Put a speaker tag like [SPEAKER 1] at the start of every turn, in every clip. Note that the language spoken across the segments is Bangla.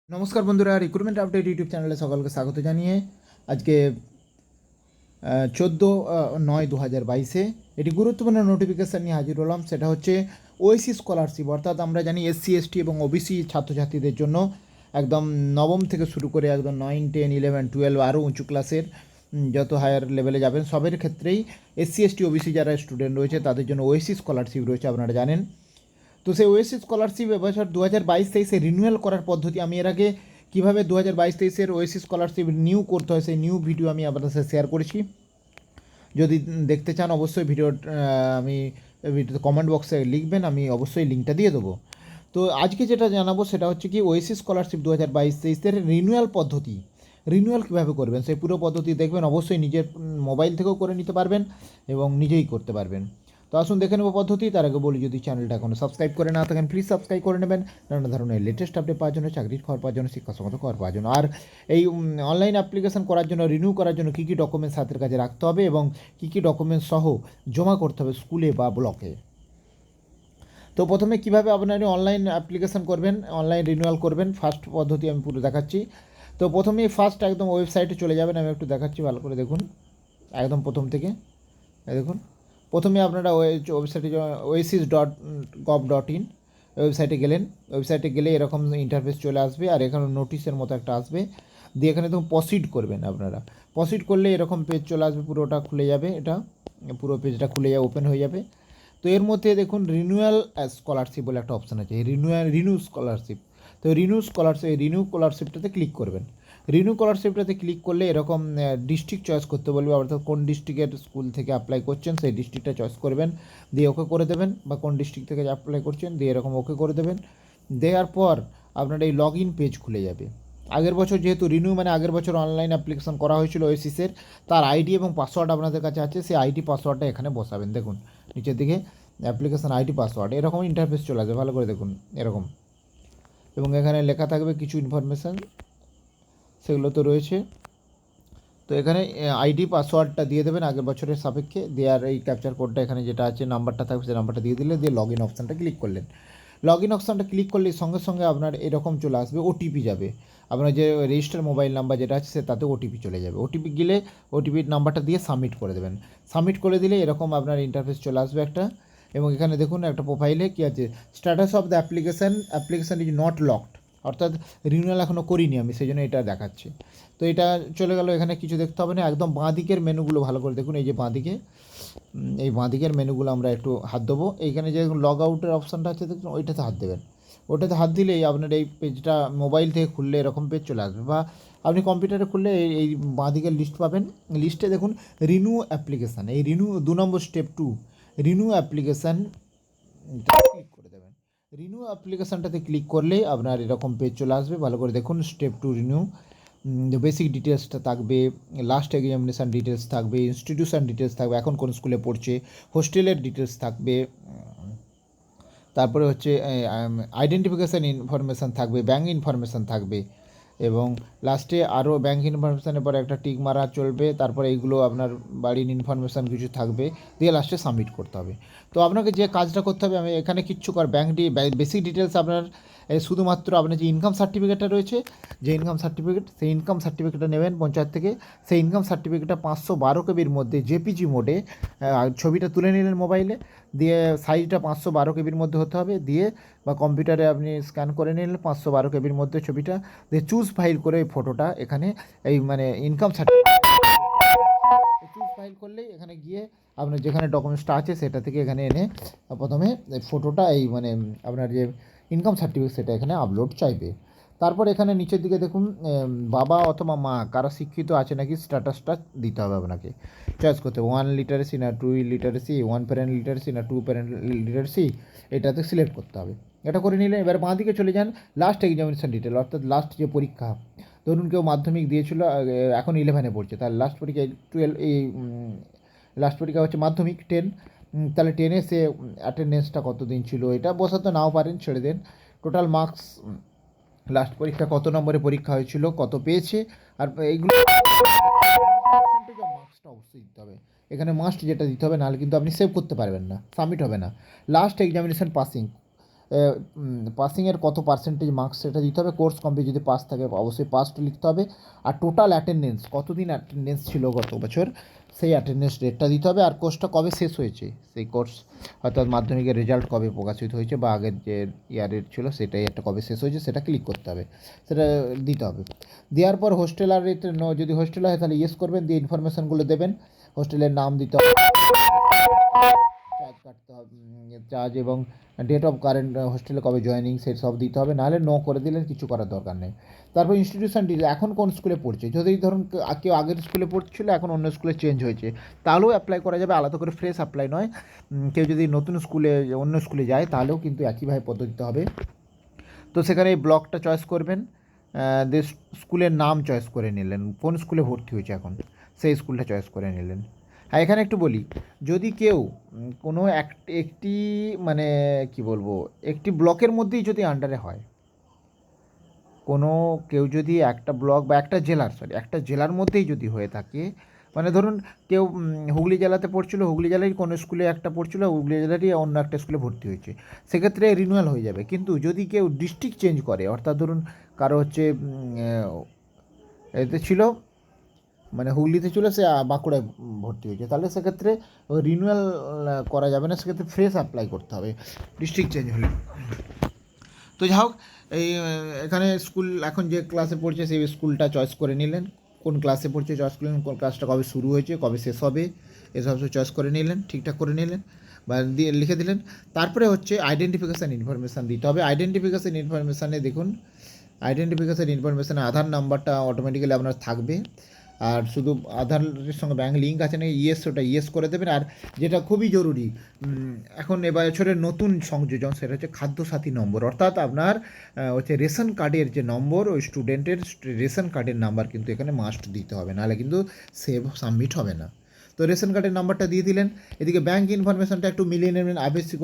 [SPEAKER 1] নমস্কার বন্ধুরা, রিক্রুটমেন্ট আপডেট ইউটিউব চ্যানেলে সকলকে স্বাগত জানিয়ে আজকে 14/9/2022 এটি গুরুত্বপূর্ণ নোটিফিকেশান নিয়ে হাজির হলাম। সেটা হচ্ছে ওএসি স্কলারশিপ, অর্থাৎ আমরা জানি এসসি এসটি এবং ওবিসি ছাত্রছাত্রীদের জন্য একদম নবম থেকে শুরু করে একদম 9, 10, 11, 12 আরও উঁচু ক্লাসের যত হায়ার লেভেলে যাবেন সবের ক্ষেত্রেই এসসি এসটি ওবিসি যারা স্টুডেন্ট রয়েছে তাদের জন্য ওএসি স্কলারশিপ রয়েছে, আপনারা জানেন। তো সেই ওএসি স্কলারশিপ এবছর 2022-23 রিনিউয়াল করার পদ্ধতি আমি এর আগে কীভাবে 2022-23 ওএসি স্কলারশিপ নিউ করতে হয় সেই নিউ ভিডিও আমি আপনাদের সাথে শেয়ার করেছি। যদি দেখতে চান অবশ্যই ভিডিও আমি ভিডিওতে কমেন্ট বক্সে লিখবেন, আমি অবশ্যই লিঙ্কটা দিয়ে দেবো। তো আজকে যেটা জানাবো সেটা হচ্ছে কি ওএসি স্কলারশিপ 2022-23 রিনিউয়াল পদ্ধতি। রিনিউয়াল কীভাবে করবেন সেই পুরো পদ্ধতি দেখবেন, অবশ্যই নিজের মোবাইল থেকেও করে নিতে পারবেন এবং নিজেই করতে পারবেন। তো আসুন দেখে নেবো পদ্ধতি। তার আগে বলি, যদি চ্যানেলটা এখনও সাবস্ক্রাইব করে না থাকেন প্লিজ সাবস্ক্রাইব করে নেবেন, নানা ধরনের লেটেস্ট আপডেট পাওয়ার জন্য, চাকরির খবর পাওয়ার জন্য, শিক্ষাসঙ্গত খবর পাওয়ার জন্য। আর এই অনলাইন অ্যাপ্লিকেশন করার জন্য, রিনিউ করার জন্য কী কী ডকুমেন্টস হাতের কাছে রাখতে হবে এবং কী কী ডকুমেন্টস সহ জমা করতে হবে স্কুলে বা ব্লকে। তো প্রথমে কীভাবে আপনারা অনলাইন অ্যাপ্লিকেশন করবেন, অনলাইন রিনিউয়াল করবেন, ফার্স্ট পদ্ধতি আমি পুরো দেখাচ্ছি। তো প্রথমেই ফার্স্ট একদম ওয়েবসাইটে চলে যাবেন, আমি একটু দেখাচ্ছি ভালো করে দেখুন। একদম প্রথম থেকে দেখুন, প্রথমে আপনারা ওয়েবসাইটে oasis.gov.in ওয়েবসাইটে গেলেন। ওয়েবসাইটে গেলে এরকম ইন্টারফেস চলে আসবে, আর এখানে নোটিশের মতো একটা আসবে, দিয়ে এখানে তখন প্রসিড করবেন। আপনারা প্রসিড করলে এরকম পেজ চলে আসবে, পুরোটা খুলে যাবে, এটা পুরো পেজটা খুলে যাবে, ওপেন হয়ে যাবে। তো এর মধ্যে দেখুন রিনিউয়াল স্কলারশিপ বলে একটা অপশান আছে, রিনিউ স্কলারশিপ। তো রিনিউ স্কলারশিপটাতে ক্লিক করবেন। রিনিউ স্কলারশিপটাতে ক্লিক করলে এরকম ডিস্ট্রিক্ট চয়েস করতে বলবে, অর্থাৎ কোন ডিস্ট্রিক্টের স্কুল থেকে অ্যাপ্লাই করছেন সেই ডিস্ট্রিক্টটা চয়েস করবেন, দিয়ে ওকে করে দেবেন, বা কোন ডিস্ট্রিক্ট থেকে অ্যাপ্লাই করছেন দিয়ে এরকম ওকে করে দেবেন। দেওয়ার পর আপনার এই লগ ইন পেজ খুলে যাবে। আগের বছর যেহেতু রিনিউ মানে আগের বছর অনলাইন অ্যাপ্লিকেশন করা হয়েছিল ওএসিসের, তার আইডি এবং পাসওয়ার্ড আপনাদের কাছে আছে, সেই আইডি পাসওয়ার্ডটা এখানে বসাবেন। দেখুন নিচের দিকে অ্যাপ্লিকেশন আইডি পাসওয়ার্ড এরকম ইন্টারফেস চলে আসবে, ভালো করে দেখুন এরকম। এবং এখানে লেখা থাকবে কিছু ইনফরমেশান, সেগুলো তো রয়েছে। তো এখানে আইডি পাসওয়ার্ডটা দিয়ে দেবেন আগের বছরের সাপেক্ষে, দেওয়ার এই ক্যাপচার কোডটা এখানে যেটা আছে নাম্বারটা থাকবে সেই নাম্বারটা দিয়ে দিলে, দিয়ে লগ ইন অপশানটা ক্লিক করলেন। লগ ইন অপশানটা ক্লিক করলে সঙ্গে সঙ্গে আপনার এরকম চলে আসবে, ওটিপি যাবে। আপনার যে রেজিস্টার মোবাইল নাম্বার যেটা আছে সে তাতে ওটিপি চলে যাবে। ওটিপি গেলে ওটিপির নাম্বারটা দিয়ে সাবমিট করে দেবেন। সাবমিট করে দিলে এরকম আপনার ইন্টারফেস চলে আসবে একটা। এবং এখানে দেখুন একটা প্রোফাইলে কী আছে, status of the application is not locked, অর্থাৎ রিনিউয়াল এখনও করিনি আমি, সেই জন্য এটা দেখাচ্ছে। তো এটা চলে গেল, এখানে কিছু দেখতে হবে না। একদম বাঁ দিকের মেনুগুলো ভালো করে দেখুন, এই যে বাঁ দিকে, এই বাঁ দিকের মেনুগুলো আমরা একটু হাত দেবো। এইখানে যে লগ আউটের অপশানটা আছে দেখুন, ওইটাতে হাত দেবেন। ওটাতে হাত দিলেই আপনার এই পেজটা মোবাইল থেকে খুললে এরকম পেজ চলে আসবে, বা আপনি কম্পিউটারে খুললে এই বাঁ দিকের লিস্ট পাবেন। লিস্টে দেখুন রিনিউ অ্যাপ্লিকেশান, এই রিনিউ 2 নম্বর স্টেপ 2 রিনিউ অ্যাপ্লিকেশান ক্লিক করে দেবেন। রিনিউ অ্যাপ্লিকেশানটাতে ক্লিক করলেই আপনার এরকম পেজ চলে আসবে, ভালো করে দেখুন। স্টেপ 2 রিনিউ, বেসিক ডিটেলসটা থাকবে, লাস্ট এক্সামিনেশান ডিটেলস থাকবে, ইনস্টিটিউশন ডিটেলস থাকবে, এখন কোন স্কুলে পড়ছে, হোস্টেলের ডিটেলস থাকবে, তারপরে হচ্ছে আইডেন্টিফিকেশান ইনফরমেশান থাকবে, ব্যাঙ্ক ইনফরমেশান থাকবে, এবং লাস্টে আরও ব্যাঙ্ক ইনফরমেশানের পরে একটা টিক মারা চলবে। তারপরে এইগুলো আপনার বাড়ির ইনফরমেশান কিছু থাকবে, দিয়ে লাস্টে সাবমিট করতে হবে। তো আপনাকে যে কাজটা করতে হবে, আমি এখানে কিচ্ছু বেসিক ডিটেলস আপনার শুধুমাত্র আপনার যে ইনকাম সার্টিফিকেটটা রয়েছে, যে ইনকাম সার্টিফিকেট, সেই ইনকাম সার্টিফিকেটটা নেবেন পঞ্চায়েত থেকে। সেই ইনকাম সার্টিফিকেটটা 512 কেবির মধ্যে জেপিজি মোডে ছবিটা তুলে নিলেন মোবাইলে, দিয়ে সাইজটা 512 কেবির মধ্যে হতে হবে, দিয়ে বা কম্পিউটারে আপনি স্ক্যান করে নিলেন 512 কেবির মধ্যে ছবিটা, দিয়ে চুজ ফাইল করে এই ফটোটা এখানে এই মানে ইনকাম সার্টিফিকেট চুজ ফাইল করলেই এখানে গিয়ে আপনার যেখানে ডকুমেন্টসটা আছে সেটা থেকে এখানে এনে প্রথমে ফটোটা এই মানে আপনার যে ইনকাম সার্টিফিকেট সেটা এখানে আপলোড চাইবে। তারপর এখানে নিচের দিকে দেখুন বাবা অথবা মা কারা শিক্ষিত আছে নাকি স্ট্যাটাসটা দিতে হবে আপনাকে, চয়েস করতে হবে 1 লিটারেসি না 2 লিটারেসি, 1 প্যারেন্ট লিটারেসি না 2 প্যারেন্ট লিটারেসি, এটাতে সিলেক্ট করতে হবে। এটা করে নিলে এবার বাঁ দিকে চলে যান, লাস্ট এক্সামিনেশান ডিটেল, অর্থাৎ লাস্ট যে পরীক্ষা, ধরুন কেউ মাধ্যমিক দিয়েছিল এখন 11-এ পড়ছে, তার লাস্ট পরীক্ষা 12 এই লাস্ট পরীক্ষা হচ্ছে মাধ্যমিক 10, তাহলে 10-এ সে অ্যাটেন্ডেন্সটা কত দিন ছিল এটা বসাতে নাও পারেন, ছেড়ে দেন। টোটাল মার্কস, লাস্ট পরীক্ষা কত নম্বরে পরীক্ষা হয়েছিল, কত পেয়েছে, আর এইগুলো পার্সেন্টেজ অফ মার্কসটা অবশ্যই দিতে হবে। এখানে মাস্ট যেটা দিতে হবে, নাহলে কিন্তু আপনি সেভ করতে পারবেন না, সাবমিট হবে না। লাস্ট এক্সামিনেশান পাসিং, পাসিংয়ের কত পার্সেন্টেজ মার্কস সেটা দিতে হবে, কোর্স কমপ্লিট যদি পাস থাকে অবশ্যই পাসটা লিখতে হবে, আর টোটাল অ্যাটেন্ডেন্স কতদিন অ্যাটেন্ডেন্স ছিল গত বছর সেই অ্যাটেন্ডেন্স রেটটা দিতে হবে, আর কোর্সটা কবে শেষ হয়েছে, সেই কোর্স অর্থাৎ মাধ্যমিকের রেজাল্ট কবে প্রকাশিত হয়েছে বা আগের যে ইয়ারের ছিল সেটাই একটা কবে শেষ হয়েছে সেটা ক্লিক করতে হবে, সেটা দিতে হবে। দেওয়ার পর হোস্টেল আর যদি হোস্টেল হয় তাহলে ইয়েস করবেন, দিয়ে ইনফরমেশানগুলো দেবেন, হোস্টেলের নাম দিতে হবে, চার্জ কাটতে হবে, চার্জ এবং ডেট অফ কারেন্ট হোস্টেলে কবে জয়েনিং সেই সব দিতে হবে, নাহলে নো করে দিলেন, কিছু করার দরকার নেই। তারপর ইনস্টিটিউশন ডিটেল, এখন কোন স্কুলে পড়ছে, যদি ধরুন কেউ আগের স্কুলে পড়ছিল এখন অন্য স্কুলে চেঞ্জ হয়েছে তাহলেও অ্যাপ্লাই করা যাবে, আলাদা করে ফ্রেশ অ্যাপ্লাই নয়। কেউ যদি নতুন স্কুলে অন্য স্কুলে যায় তাহলেও কিন্তু একইভাবে পদ্ধতিতে হবে। তো সেখানে এই ব্লকটা চয়েস করবেন, দিয়ে স্কুলের নাম চয়েস করে নিলেন, কোন স্কুলে ভর্তি হয়েছে এখন সেই স্কুলটা চয়েস করে নিলেন। হ্যাঁ, এখানে একটু বলি, যদি কেউ কোনো একটি মানে কি বলবো একটি ব্লকের মধ্যেই যদি আন্ডারে হয়, কোনো কেউ যদি একটা ব্লক বা একটা জেলার মধ্যেই যদি হয়ে থাকে, মানে ধরুন কেউ হুগলি জেলাতে পড়ছিল, হুগলি জেলায় কোনো স্কুলে একটা পড়ছিল, হুগলি জেলারই অন্য একটা স্কুলে ভর্তি হয়েছে, সেক্ষেত্রে রিনিউয়াল হয়ে যাবে। কিন্তু যদি কেউ ডিস্ট্রিক্ট চেঞ্জ করে, অর্থাৎ ধরুন কারো হচ্ছে এতে ছিল মানে হুগলিতে ছিল, সে বাঁকুড়ায় ভর্তি হয়েছে, তাহলে সেক্ষেত্রে রিনিউয়াল করা যাবে না, সেক্ষেত্রে ফ্রেশ অ্যাপ্লাই করতে হবে ডিস্ট্রিক্ট চেঞ্জ হলে। তো যাই হোক, এই এখানে স্কুল এখন যে ক্লাসে পড়ছে সেই স্কুলটা চয়েস করে নিলেন, কোন ক্লাসে পড়ছে চয়েস করলেন, কোন ক্লাসটা কবে শুরু হয়েছে কবে শেষ হবে এসব চয়েস করে নিলেন, ঠিকঠাক করে নিলেন বা দিয়ে লিখে দিলেন। তারপরে হচ্ছে আইডেন্টিফিকেশান ইনফরমেশান দিতে হবে। আইডেন্টিফিকেশান ইনফরমেশানে দেখুন, আইডেন্টিফিকেশান ইনফরমেশানে আধার নাম্বারটা অটোমেটিক্যালি আপনার থাকবে, আর শুধু আধারের সঙ্গে ব্যাঙ্ক লিঙ্ক আছে নাকি ইয়েস, ওটা ইয়েস করে দেবেন। আর যেটা খুবই জরুরি, এখন এবছরের নতুন সংযোজন সেটা হচ্ছে খাদ্যসাথী নম্বর, অর্থাৎ আপনার হচ্ছে রেশন কার্ডের যে নম্বর, ওই স্টুডেন্টের রেশন কার্ডের নাম্বার কিন্তু এখানে মাস্ট দিতে হবে, নাহলে কিন্তু সেভ সাবমিট হবে না। তো রেশন কার্ডের নাম্বারটা দিয়ে দিলেন, এদিকে ব্যাঙ্ক ইনফরমেশনটা একটু মিলিয়ে নেবেন, আইএফএসসি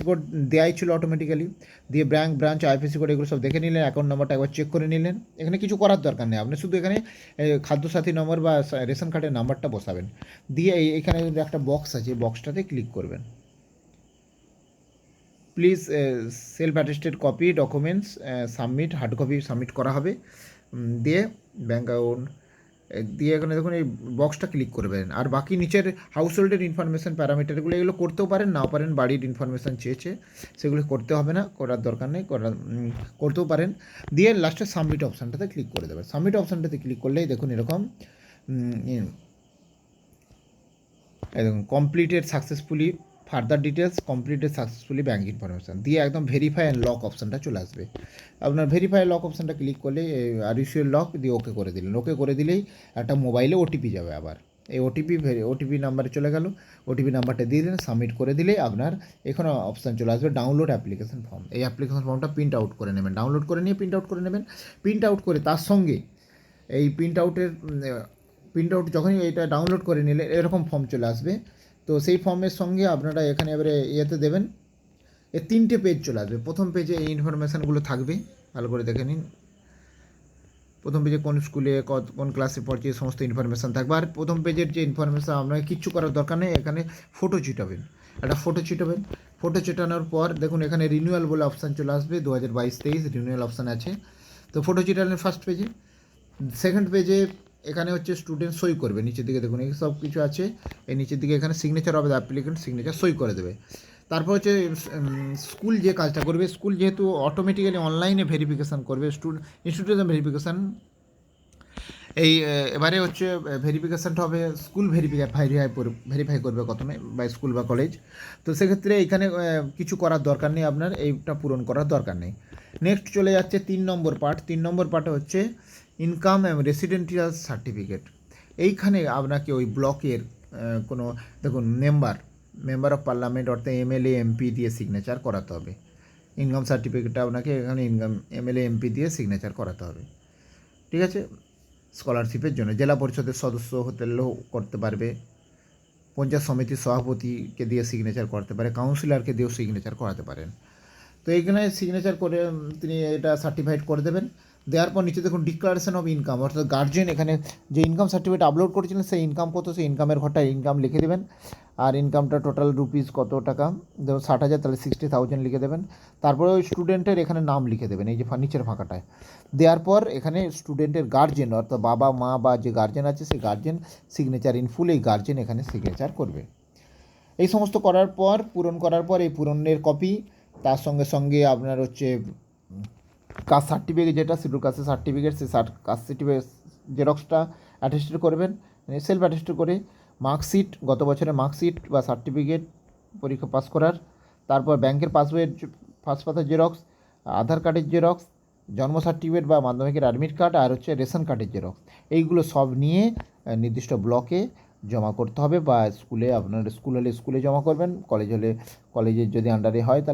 [SPEAKER 1] কোড দেওয়াই ছিল অটোমেটিক্যালি, দিয়ে ব্রাঞ্চ আইএফএসসি কোড এগুলো সব দেখে নিলেন, অ্যাকাউন্ট নাম্বারটা একবার চেক করে নিলেন। এখানে কিছু করার দরকার নেই, আপনি শুধু এখানে খাদ্যসাথী নম্বর বা রেশন কার্ডের নাম্বারটা বসাবেন, দিয়ে এখানে একটা বক্স আছে, বক্সটাতে ক্লিক করবেন, please self attested copy documents submit, hard copy submit করা হবে, দিয়ে ব্যাঙ্ক অ্যাকাউন্ট দিয়ে এখানে দেখুন এই বক্সটা ক্লিক করবেন। আর বাকি নিচের হাউস হোল্ডের ইনফরমেশান প্যারামিটারগুলো এগুলো করতেও পারেন, নাও পারেন, বাড়ির ইনফরমেশান চেয়েছে সেগুলো করতে হবে না, করার দরকার নেই, করতেও পারেন। দিয়ে লাস্টে সাবমিট অপশানটাতে ক্লিক করে দেবেন। সাবমিট অপশানটাতে ক্লিক করলেই দেখুন এরকম একদম completed successfully, further details completed successfully bank information দিয়ে একদম ভেরিফাই অ্যান্ড লক অপশানটা চলে আসবে। আপনার ভেরিফাই লক অপশানটা ক্লিক করলে আর ইস্যুর লক দিয়ে ওকে করে দিলেন, ওকে করে দিলেই একটা মোবাইলে ওটিপি যাবে, আবার এই ওটিপি নাম্বারে চলে গেল, ওটিপি নাম্বারটা দিয়ে দিলেন, সাবমিট করে দিলেই আপনার এখানে অপশান চলে আসবে ডাউনলোড অ্যাপ্লিকেশন ফর্ম। এই অ্যাপ্লিকেশন ফর্মটা প্রিন্ট আউট করে নেবেন, ডাউনলোড করে নিয়ে প্রিন্ট আউট করে নেবেন। প্রিন্ট আউট করে তার সঙ্গে এই প্রিন্ট আউট যখনই এটা ডাউনলোড করে নিলে এরকম ফর্ম চলে আসবে। তো সেই ফর্মের সঙ্গে আপনারা এখানে এবারে ইয়েতে দেবেন, এর 3টে পেজ চলে আসবে। প্রথম পেজে এই ইনফরমেশানগুলো থাকবে, ভালো করে দেখে নিন। প্রথম পেজে কোন স্কুলে কোন ক্লাসে পড়ছে এই সমস্ত ইনফরমেশান থাকবে। আর প্রথম পেজের যে ইনফরমেশান আপনাকে কিচ্ছু করার দরকার নেই, এখানে ফটো চিটাবেন, একটা ফটো চিটানোর পর দেখুন এখানে রিনিউয়াল বলে অপশান চলে আসবে, 2022-23 রিনিউয়াল অপশান আছে। তো ফটো চিটালেন ফার্স্ট পেজে। সেকেন্ড পেজে এখানে হচ্ছে স্টুডেন্ট সই করবে, নিচের দিকে দেখুন এই সব কিছু আছে, এই নিচের দিকে এখানে signature of the applicant, signature সই করে দেবে। তারপর হচ্ছে স্কুল যে কাজটা করবে, স্কুল যেহেতু অটোমেটিক্যালি অনলাইনে ভেরিফিকেশান করবে, ইনস্টিটিউশন ভেরিফিকেশান, এই এবারে হচ্ছে ভেরিফিকেশানটা হবে স্কুল ভেরিফাই করবে প্রথমে বা স্কুল বা কলেজ। তো সেক্ষেত্রে এখানে কিছু করার দরকার নেই, আপনার এইটা পূরণ করার দরকার নেই। নেক্সট চলে যাচ্ছে 3 নম্বর পার্ট। 3 নম্বর পার্টে হচ্ছে ইনকাম এবং রেসিডেন্সিয়াল সার্টিফিকেট। এইখানে আপনাকে ওই ব্লকের কোনো দেখুন মেম্বার অফ পার্লামেন্ট অর্থাৎ এমএলএ এমপি দিয়ে সিগনেচার করাতে হবে। ইনকাম সার্টিফিকেটটা আপনাকে এখানে এমএলএ এমপি দিয়ে সিগনেচার করাতে হবে, ঠিক আছে। স্কলারশিপের জন্য জেলা পরিষদের সদস্য হতেও করতে পারবে, পঞ্চায়েত সমিতির সভাপতিকে দিয়ে সিগনেচার করতে পারে, কাউন্সিলরকে দিয়েও সিগনেচার করাতে পারেন। তো এইখানে সিগনেচার করে তিনি এটা সার্টিফাইড করে দেবেন। দেওয়ার পর নিচে দেখুন ডিক্লারেশন অফ ইনকাম, অর্থাৎ গার্জেন এখানে যে ইনকাম সার্টিফিকেট আপলোড করেছিলেন সেই ইনকাম কত, সেই ইনকামের ঘরটা ইনকাম লিখে দেবেন। আর ইনকামটা টোটাল রুপিস কত টাকা, ধরুন 60,000, তাহলে 60,000 লিখে দেবেন। তারপরে ওই স্টুডেন্টের এখানে নাম লিখে দেবেন এই যে নিচের ফাঁকাটায়। দেওয়ার পর এখানে স্টুডেন্টের গার্জেন, অর্থাৎ বাবা মা বা যে গার্জেন আছে সেই গার্জেন সিগনেচার ইন ফুল, এই গার্জেন এখানে সিগনেচার করবে। এই সমস্ত করার পর, পূরণ করার পর এই পূরণের কপি, তার সঙ্গে সঙ্গে আপনার হচ্ছে কাস্ট সার্টিফিকেট, যেটা শিডিউল কাস্টের সার্টিফিকেট, সেই কাস্ট সার্টিফিকেট জেরক্সটা অ্যাটেস্টেড করবেন, সেলফ অ্যাটেস্টেড করে মার্কশিট, গত বছরের মার্কশিট বা সার্টিফিকেট পরীক্ষা পাস করার, তারপর ব্যাংকের পাসবইয়ের ফার্স্ট পাতার জেরক্স, আধার কার্ডের জেরক্স, জন্ম সার্টিফিকেট বা মাধ্যমিকের অ্যাডমিট কার্ড, আর হচ্ছে রেশন কার্ডের জেরক্স। এইগুলো সব নিয়ে নির্দিষ্ট ব্লকে জমা করতে হবে, বা স্কুলে, আপনার স্কুল হলে স্কুলে জমা করবেন, কলেজ হলে কলেজের যদি আন্ডারে হয় তাহলে